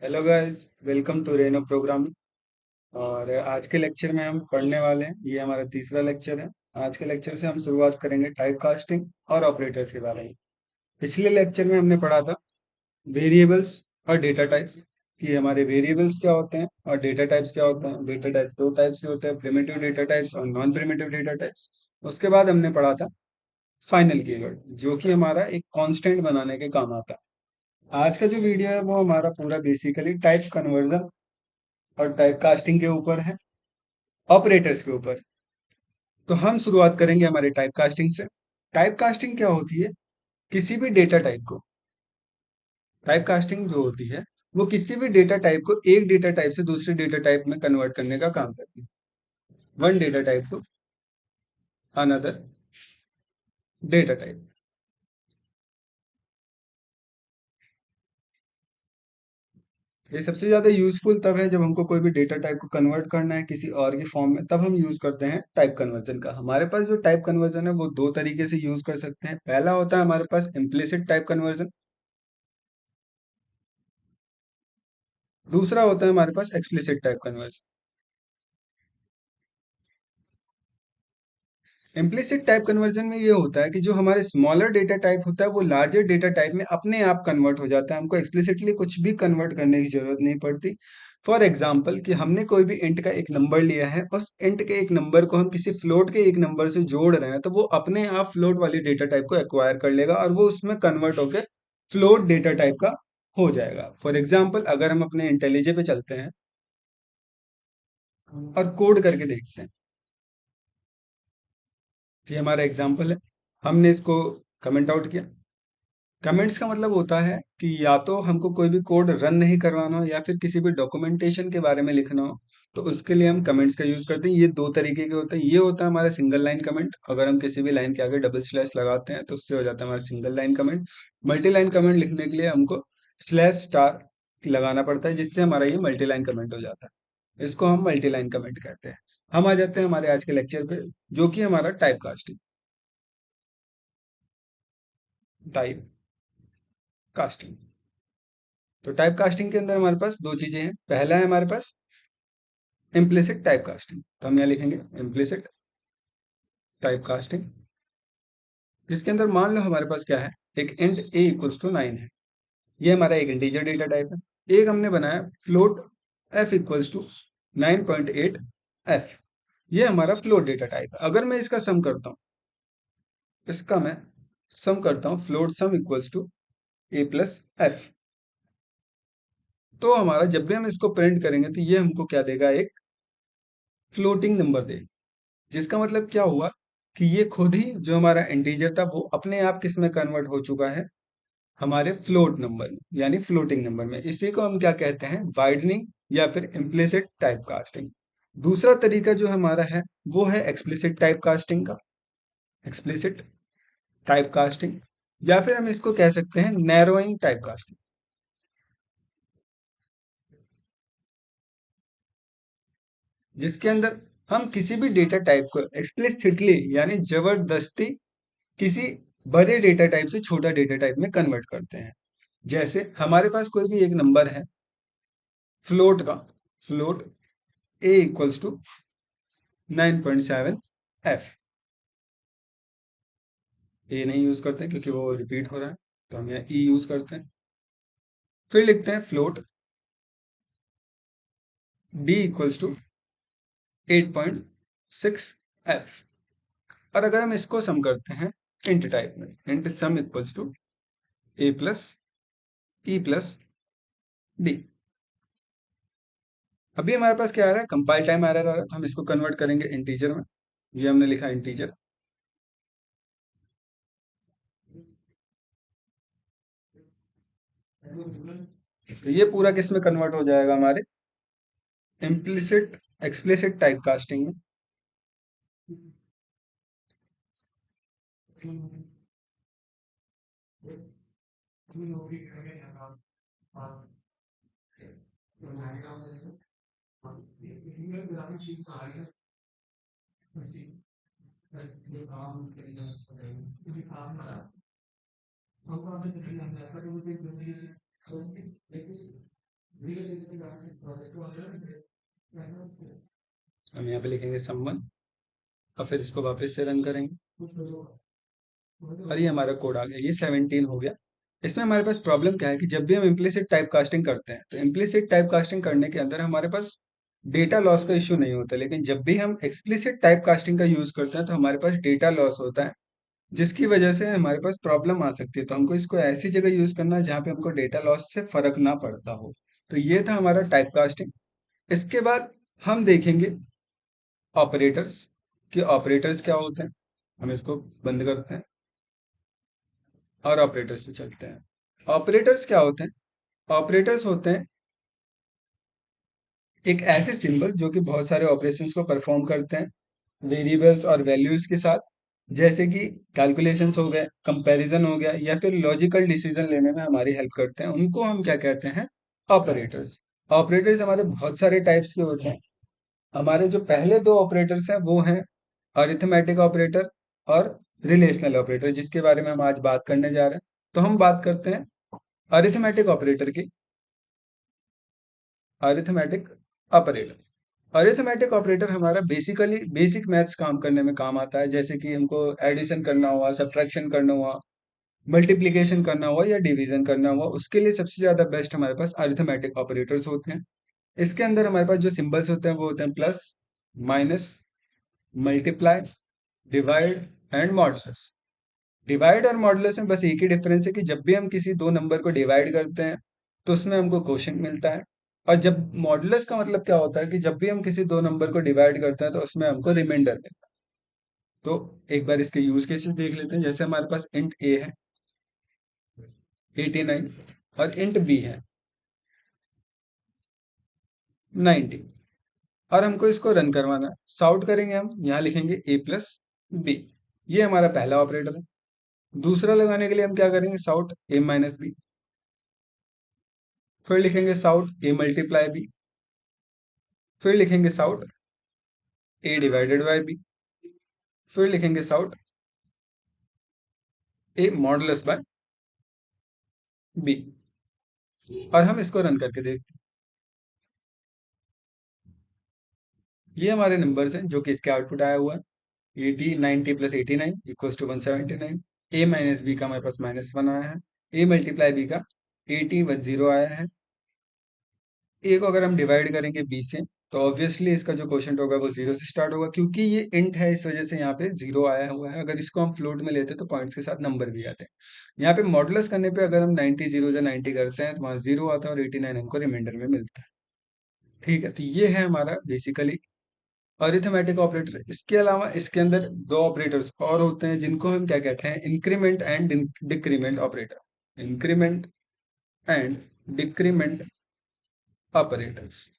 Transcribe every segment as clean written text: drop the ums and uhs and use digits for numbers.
Hello guys, welcome to Reno programme. और आज के लेक्चर में हम पढ़ने वाले हैं, ये हमारा तीसरा लेक्चर है। आज के लेक्चर से हम शुरुआत करेंगे टाइप कास्टिंग और ऑपरेटर्स के बारे में। पिछले लेक्चर में हमने पढ़ा था वेरिएबल्स और डेटा टाइप्स, कि हमारे वेरिएबल्स क्या होते हैं और डेटा टाइप्स क्या होते हैं। डेटा टाइप्स दो टाइप्स के होते हैं, प्रिमिटिव डेटा टाइप्स और नॉन प्रिमिटिव डेटा टाइप्स। उसके बाद हमने पढ़ा था फाइनल कीवर्ड, जो कि हमारा एक कांस्टेंट बनाने के काम आता है। आज का जो वीडियो है वो हमारा पूरा बेसिकली टाइप कन्वर्जन और टाइप कास्टिंग के ऊपर है, ऑपरेटर्स के ऊपर। तो हम शुरुआत करेंगे हमारे टाइप कास्टिंग से। टाइप कास्टिंग क्या होती है? किसी भी डेटा टाइप को, टाइप कास्टिंग जो होती है वो किसी भी डेटा टाइप को एक डेटा टाइप से दूसरे डेटा टाइप में कन्वर्ट करने का काम करती है। One data type two another data type. ये सबसे ज्यादा यूजफुल तब है जब हमको कोई भी डेटा टाइप को कन्वर्ट करना है किसी और के फॉर्म में, तब हम यूज करते हैं टाइप कन्वर्जन का। हमारे पास जो टाइप कन्वर्जन है वो दो तरीके से यूज कर सकते हैं। पहला होता है हमारे पास इम्प्लिसिट टाइप कन्वर्जन, दूसरा होता है हमारे पास explicit type conversion. Implicit type conversion में ये होता है कि जो हमारे स्मॉलर डेटा टाइप होता है वो लार्जर डेटा टाइप में अपने आप कन्वर्ट हो जाता है, हमको एक्सप्लिसिटली कुछ भी कन्वर्ट करने की जरूरत नहीं पड़ती। फॉर एग्जाम्पल कि हमने कोई भी इंट का एक नंबर लिया है, उस इंट के एक नंबर को हम किसी फ्लोट के एक नंबर से जोड़ रहे हैं, तो वो अपने आप फ्लोट वाली डेटा टाइप को एक्वायर कर लेगा और वो उसमें कन्वर्ट होकर फ्लोट डेटा टाइप का हो जाएगा। फॉर एग्जाम्पल अगर हम अपने इंटेलिजे पे चलते हैं और कोड करके देखते हैं, तो ये हमारा एग्जाम्पल है। हमने इसको कमेंट आउट किया। कमेंट्स का मतलब होता है कि या तो हमको कोई भी कोड रन नहीं करवाना हो या फिर किसी भी डॉक्यूमेंटेशन के बारे में लिखना हो, तो उसके लिए हम कमेंट्स का यूज करते हैं। ये दो तरीके के होते हैं। ये होता है हमारा सिंगल लाइन कमेंट, अगर हम किसी भी लाइन के आगे डबल स्लैश लगाते हैं तो उससे हो जाता है हमारा single line comment. Multi line comment लिखने के लिए हमको स्लैश स्टार लगाना पड़ता है, जिससे हमारा ये मल्टी लाइन कमेंट हो जाता है। इसको हम मल्टी लाइन कमेंट कहते हैं। हम आ जाते हैं हमारे आज के लेक्चर पे, जो कि हमारा टाइप कास्टिंग। Type casting. तो टाइप कास्टिंग के अंदर हमारे पास दो चीजें हैं। पहला है हमारे पास इम्प्लिसिट टाइप कास्टिंग, तो हम यहाँ लिखेंगे इम्प्लिसिट टाइप कास्टिंग, जिसके अंदर मान लो हमारे पास क्या है, एक इंट ए इक्वल्स टू 9 है। ये हमारा एक इंटीजर डेटा टाइप है। एक हमने बनाया float F equals to 9.8 F. ये हमारा फ्लोट डेटा टाइप है। अगर मैं इसका सम करता हूँ, इसका मैं सम करता हूँ, float sum equals to A plus F, तो हमारा जब भी हम इसको प्रिंट करेंगे तो ये हमको क्या देगा, एक फ्लोटिंग नंबर देगा। जिसका मतलब क्या हुआ कि ये खुद ही जो हमारा इंटीजर था वो अपने आप किस में कन्वर्ट हो चुका है, हमारे फ्लोट नंबर में, यानी फ्लोटिंग नंबर में। इसी को हम क्या कहते हैं, वाइडनिंग या फिर इम्प्लिसिट टाइप कास्टिंग। दूसरा तरीका जो हमारा है वो है एक्सप्लिसिट टाइप कास्टिंग का, एक्सप्लिसिट टाइप कास्टिंग, या फिर हम इसको कह सकते हैं नैरोइंग टाइप कास्टिंग, जिसके अंदर हम किसी भी डेटा टाइप को एक्सप्लिसिटली यानी जबरदस्ती किसी बड़े डेटा टाइप से छोटा डेटा टाइप में कन्वर्ट करते हैं। जैसे हमारे पास कोई भी एक नंबर है फ्लोट का, float A equals to 9.7 F. A नहीं यूज करते क्योंकि वो रिपीट हो रहा है, तो हम यहाँ ई यूज करते हैं। फिर लिखते हैं float D equals to 8.6 F. और अगर हम इसको सम करते हैं इंट टाइप में, int sum equals to A plus E plus D. अभी हमारे पास क्या आ रहा है, कंपाइल टाइम एरर आ रहा है, तो हम इसको कन्वर्ट करेंगे इंटीजर में। ये हमने लिखा इंटीजर, तो ये पूरा किस में कन्वर्ट हो जाएगा, हमारे इम्प्लिसिट एक्सप्लिसिट टाइप कास्टिंग में। हम यहाँ पे लिखेंगे सम 1 और फिर इसको वापस से रन करेंगे और ये हमारा कोड आ गया, ये 17 हो गया। इसमें हमारे पास प्रॉब्लम क्या है कि जब भी हम इम्प्लिसिट टाइप कास्टिंग करते हैं तो इम्प्लिसिट टाइप कास्टिंग करने के अंदर हमारे पास डेटा लॉस का इश्यू नहीं होता, लेकिन जब भी हम एक्सप्लिसिट टाइप कास्टिंग का यूज करते हैं तो हमारे पास डेटा लॉस होता है, जिसकी वजह से हमारे पास प्रॉब्लम आ सकती है। तो हमको इसको ऐसी जगह यूज करना है जहाँ पे हमको डेटा लॉस से फर्क ना पड़ता हो। तो ये था हमारा टाइप कास्टिंग। इसके बाद हम देखेंगे ऑपरेटर्स कि ऑपरेटर्स क्या होते हैं। हम इसको बंद करते हैं और ऑपरेटर्स पे चलते हैं। ऑपरेटर्स क्या होते हैं? ऑपरेटर्स होते हैं एक ऐसे सिंबल जो कि बहुत सारे ऑपरेशंस को परफॉर्म करते हैं वेरिएबल्स और वैल्यूज के साथ, जैसे कि कैलकुलेशंस हो गए, कंपैरिजन हो गया, या फिर लॉजिकल डिसीजन लेने में हमारी हेल्प करते हैं। उनको हम क्या कहते हैं? ऑपरेटर्स। ऑपरेटर्स हमारे बहुत सारे टाइप्स के होते हैं। हमारे जो पहले दो ऑपरेटर्स हैं वो हैं अरिथमेटिक ऑपरेटर और रिलेशनल ऑपरेटर, जिसके बारे में हम आज बात करने जा रहे हैं। तो हम बात करते हैं अरिथमेटिक ऑपरेटर की। अरिथमेटिक ऑपरेटर, अरिथमेटिक ऑपरेटर हमारा बेसिकली बेसिक मैथ्स काम करने में काम आता है, जैसे कि हमको एडिशन करना हुआ, सब्ट्रैक्शन करना हुआ, मल्टीप्लिकेशन करना हुआ या डिवीजन करना हुआ, उसके लिए सबसे ज्यादा बेस्ट हमारे पास अरिथमेटिक ऑपरेटर्स होते हैं। इसके अंदर हमारे पास जो सिंबल्स होते हैं वो होते हैं plus, minus, multiply, divide and modulus. Divide और मॉडुलस में बस एक ही डिफरेंस है कि जब भी हम किसी दो नंबर को डिवाइड करते हैं तो उसमें हमको क्वोशिएंट मिलता है, और जब मॉडुलस का मतलब क्या होता है कि जब भी हम किसी दो नंबर को डिवाइड करते हैं तो उसमें हमको रिमाइंडर मिलता है। तो एक बार इसके यूज केसेस देख लेते हैं। जैसे हमारे पास इंट ए है 89 और इंट बी है 90, और हमको इसको रन करवाना है। सॉर्ट करेंगे, हम यहाँ लिखेंगे ए प्लस बी, ये हमारा पहला ऑपरेटर है। दूसरा लगाने के लिए हम क्या करेंगे? सॉर्ट ए माइनस बी, फिर लिखेंगे सॉर्ट ए मल्टीप्लाई बी, फिर लिखेंगे sort A divided by B, फिर लिखेंगे sort A modulus by B, और हम इसको रन करके देखते हैं। ये हमारे नंबर्स हैं जो कि इसके आउटपुट आया हुआ है। 80 90 plus 89 equals to 179। A minus B का हमारे पास -1 आया है। ए मल्टीप्लाई बी का 80 आया है। ए को अगर हम डिवाइड करेंगे बी से तो ऑब्वियसली इसका जो क्वेश्चन होगा वो जीरो से स्टार्ट होगा, क्योंकि ये इंट है इस वजह से यहाँ पे जीरो आया हुआ है। अगर इसको हम फ्लोट में लेते तो पॉइंट्स के साथ नंबर भी आते हैं। यहाँ पे मॉडुलस करने पे अगर हम 90 जीरो या 90 करते हैं तो वहाँ जीरो आता है और 89 हमको रिमाइंडर में मिलता है। ठीक है, तो ये है हमारा बेसिकली अरिथमेटिक ऑपरेटर। इसके अलावा इसके अंदर दो ऑपरेटर्स और होते हैं जिनको हम क्या कहते हैं? Increment and decrement operator. Increment and decrement operators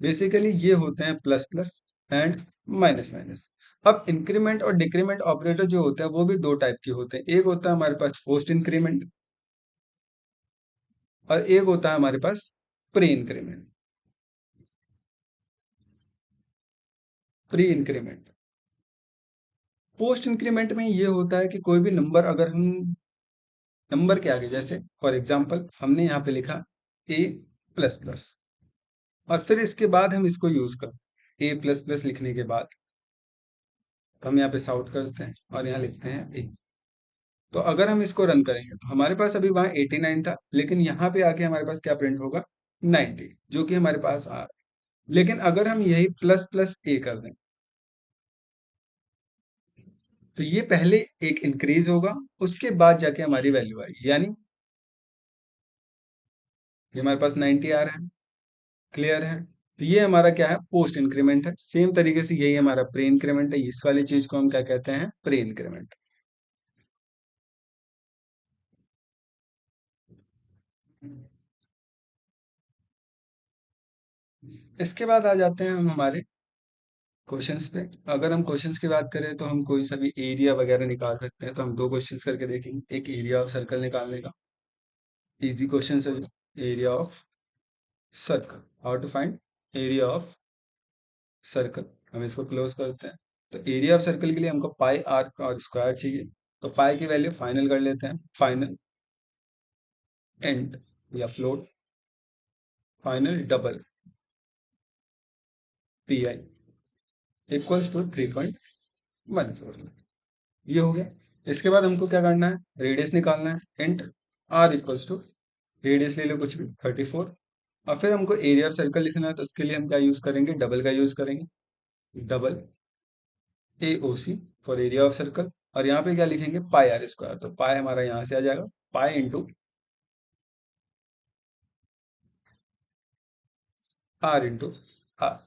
basically ये होते हैं plus plus and minus minus. अब इंक्रीमेंट और डिक्रीमेंट ऑपरेटर जो होते हैं वो भी दो टाइप के होते हैं। एक होता है हमारे पास पोस्ट इंक्रीमेंट और एक होता है हमारे पास pre increment. Pre increment, post increment में ये होता है कि कोई भी नंबर अगर हम नंबर के आगे, जैसे फॉर एग्जांपल हमने यहाँ पे लिखा ए प्लस प्लस, और फिर इसके बाद हम इसको यूज कर ए प्लस प्लस लिखने के बाद हम यहाँ पे सॉर्ट करते हैं और यहाँ लिखते हैं ए। तो अगर हम इसको रन करेंगे तो हमारे पास अभी वहाँ 89 था, लेकिन यहाँ पे आके हमारे पास क्या प्रिंट होगा? 90, जो कि हमारे पास आ रहा है। लेकिन अगर हम यही प्लस प्लस ए कर दें तो ये पहले एक इंक्रीज होगा, उसके बाद जाके हमारी वैल्यू आएगी, यानी ये हमारे पास 90 आ रहा है। क्लियर है? तो ये हमारा क्या है? पोस्ट इंक्रीमेंट है। सेम तरीके से यही हमारा प्री इंक्रीमेंट है। इस वाली चीज को हम क्या कहते हैं? Pre increment. इसके बाद आ जाते हैं हम हमारे क्वेश्चंस पे। अगर हम क्वेश्चंस की बात करें तो हम कोई सा भी एरिया वगैरह निकाल सकते हैं। तो हम दो क्वेश्चंस करके देखेंगे। एक एरिया ऑफ सर्कल निकालने का इजी क्वेश्चन है, area of circle, how to find area of circle. हम इसको क्लोज करते हैं। तो एरिया ऑफ सर्कल के लिए हमको पाई आर और स्क्वायर चाहिए। तो पाई की वैल्यू फाइनल कर लेते हैं, फाइनल एंड या float final double P I equals to 3.14। ये हो गया। इसके बाद हमको क्या करना है, रेडियस निकालना है। Int R equals to, radius ले लो कुछ भी, 34। और फिर हमको एरिया ऑफ सर्कल लिखना है, तो उसके लिए हम क्या यूज करेंगे, डबल का यूज करेंगे। Double A O C for area of circle. और यहाँ पे क्या लिखेंगे, पाई आर स्क्वायर। तो पाई हमारा यहाँ से आ जाएगा, pi into R into R.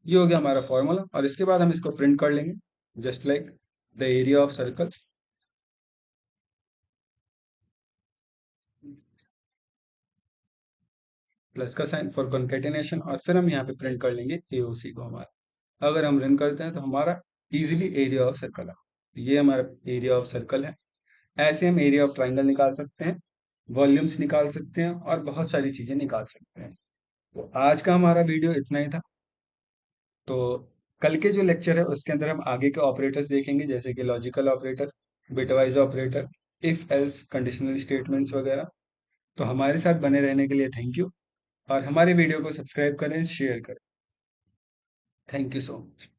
ये हो गया हमारा फॉर्मूला। और इसके बाद हम इसको प्रिंट कर लेंगे, just like the area of circle plus का साइन फॉर कॉन्केटिनेशन। और फिर हम यहाँ पे प्रिंट कर लेंगे एओसी को हमारा। अगर हम रन करते हैं तो हमारा इजीली एरिया ऑफ सर्कल है। ये हमारा एरिया ऑफ सर्कल है। ऐसे हम एरिया ऑफ ट्राइंगल निकाल सकते हैं, वॉल्यूम्स निकाल सकते हैं, और बहुत सारी चीजें निकाल सकते हैं। तो आज का हमारा वीडियो इतना ही था। तो कल के जो लेक्चर है उसके अंदर हम आगे के ऑपरेटर्स देखेंगे, जैसे कि logical operator, bitwise operator, if else, conditional statements वगैरह। तो हमारे साथ बने रहने के लिए थैंक यू। और हमारे वीडियो को सब्सक्राइब करें, शेयर करें। Thank you so much.